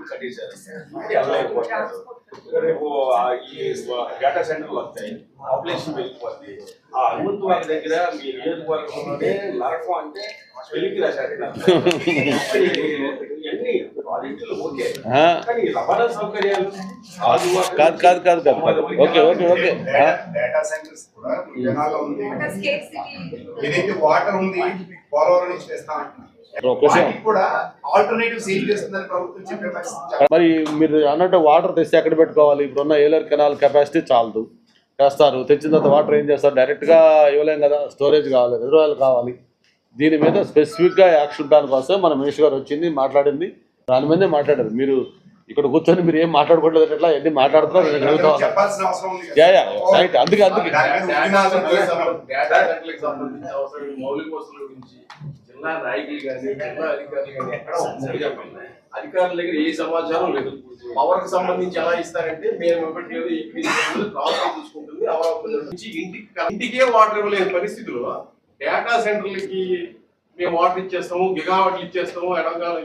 కూడా కట్టేశారు. రేపు ఈ డేటా సెంటర్లు వస్తాయి, పాపులేషన్ వెళ్ళిపోద్ది. ఆ హనుమంతు వారి దగ్గర మీ నియోజకవర్గంలోనే నరకం అంటే వెలికి రాశారు. ఇవన్నీ ప్రాజెక్టులు ఓకే, కానీ రవాణా సౌకర్యాలు కాదు. ఓకే. డేటా సెంటర్స్ కూడా జనాల్లో ఉంది. ఏదైతే వాటర్ ఉంది పోలవరం నుంచి తెస్తా అంటున్నారు. మరి మీరు అన్నట్టు వాటర్ తెస్తే ఎక్కడ పెట్టుకోవాలి? ఇప్పుడున్న ఏలూరు కెనాల్ కెపాసిటీ చాలదు, చేస్తారు. తెచ్చిన తర్వాత వాటర్ ఏం చేస్తారు? డైరెక్ట్గా ఇవ్వలేం కదా, స్టోరేజ్ కావాలి, రిజర్వాయర్లు కావాలి. దీని మీద స్పెసిఫిక్గా యాక్షన్ ప్లాన్ కోసం మన మినిస్టర్ గారు వచ్చింది, మాట్లాడింది, దాని మీదే మాట్లాడారు. మీరు ఇక్కడ కూర్చొని మీరు ఏం మాట్లాడుకోవట్లేదు, ఎట్లా ఎన్ని మాట్లాడుతున్నారు రైట్. అందుకే జిల్లా నాయకులు కానీ జిల్లా అధికారులు కానీ ఎక్కడ అధికారుల దగ్గర ఏ సమాచారం లేదు. పవర్ కి సంబంధించి ఎలా ఇస్తారంటే మేము ఇవ్వట్లేదు, చూసుకుంటుంది. నుంచి ఇంటికే వాటర్ ఇవ్వలేని పరిస్థితుల్లో డేటా సెంటర్లకి మేము వాటర్ ఇచ్చేస్తాము, గిగావాట్లు ఇచ్చేస్తాము, ఎడంగాల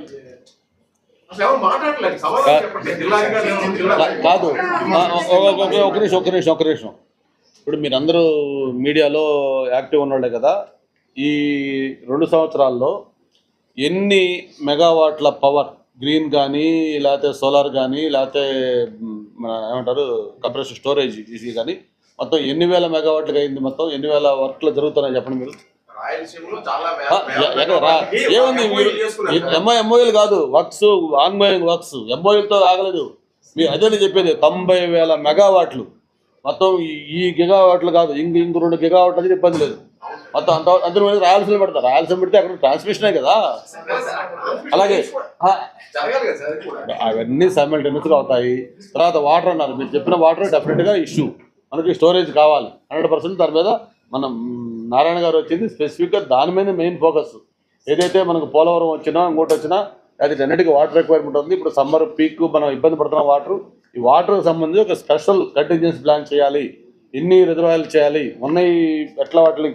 అసలు ఎవరు మాట్లాడలేదు. సమాధానం చెప్పండి. జిల్లా కాదు, ఒక నిమిషం. ఇప్పుడు మీరందరూ మీడియాలో యాక్టివ్ ఉన్నాడే కదా, ఈ 2 సంవత్సరాల్లో ఎన్ని మెగావాట్ల పవర్, గ్రీన్ కానీ లేకపోతే సోలార్ కానీ లేకపోతే ఏమంటారు కంప్రెషన్ స్టోరేజ్ ఈజీ కానీ మొత్తం ఎన్ని వేల మెగావాట్లుగా అయింది? మొత్తం ఎన్ని వేల వర్క్లు జరుగుతున్నాయి చెప్పండి మీరు. ఏముంది మీరు ఎంఓఎల్ కాదు, వర్క్స్ ఆన్గోయింగ్ వర్క్స్, ఎంఓఎల్తో ఆగలేదు. మీరు అదే చెప్పేది 90,000 మెగావాట్లు మొత్తం. ఈ గిగావాట్లు కాదు, ఇంక 2 గిగావాట్లు అనేది ఇబ్బంది లేదు. మొత్తం అందరూ రాయలసీమ పెడతారు. రాయలసీమ పెడితే అక్కడ ట్రాన్స్మిషనే కదా. అలాగే అవన్నీ సైమల్టేనియస్గా అవుతాయి. తర్వాత వాటర్ అన్నారు, మీరు చెప్పిన వాటర్ డెఫినెట్గా ఇష్యూ, మనకి స్టోరేజ్ కావాలి 100%. దాని మీద మనం నారాయణ గారు వచ్చింది స్పెసిఫిక్గా దాని మీద మెయిన్ ఫోకస్. ఏదైతే మనకు పోలవరం వచ్చినా ఇంకోటి వచ్చినా అది అన్నిటికీ వాటర్ రిక్వైర్మెంట్ ఉంది. ఇప్పుడు సమ్మర్ పీక్ మనం ఇబ్బంది పడుతున్నాం వాటర్. ఈ వాటర్కి సంబంధించి ఒక స్పెషల్ కంటింజెన్సీ ప్లాన్ చేయాలి, ఎన్ని రిజర్వాయర్లు చేయాలి, ఉన్నాయి ఎట్లా వాటిని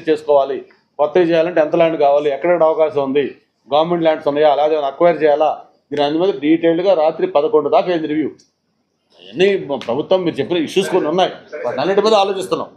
చేసుకోవాలి, కొత్తవి చేయాలంటే ఎంత ల్యాండ్ కావాలి, ఎక్కడెక్కడ అవకాశం ఉంది, గవర్నమెంట్ ల్యాండ్స్ ఉన్నాయా, అలాగే అక్వైర్ చేయాలా, దీని అన్ని మీద డీటెయిల్డ్గా రాత్రి 11 దాకా అయింది రివ్యూ. అవన్నీ ప్రభుత్వం మీరు చెప్పిన ఇష్యూస్ కొన్ని ఉన్నాయి, వాటి అన్నిటి మీద ఆలోచిస్తున్నాం.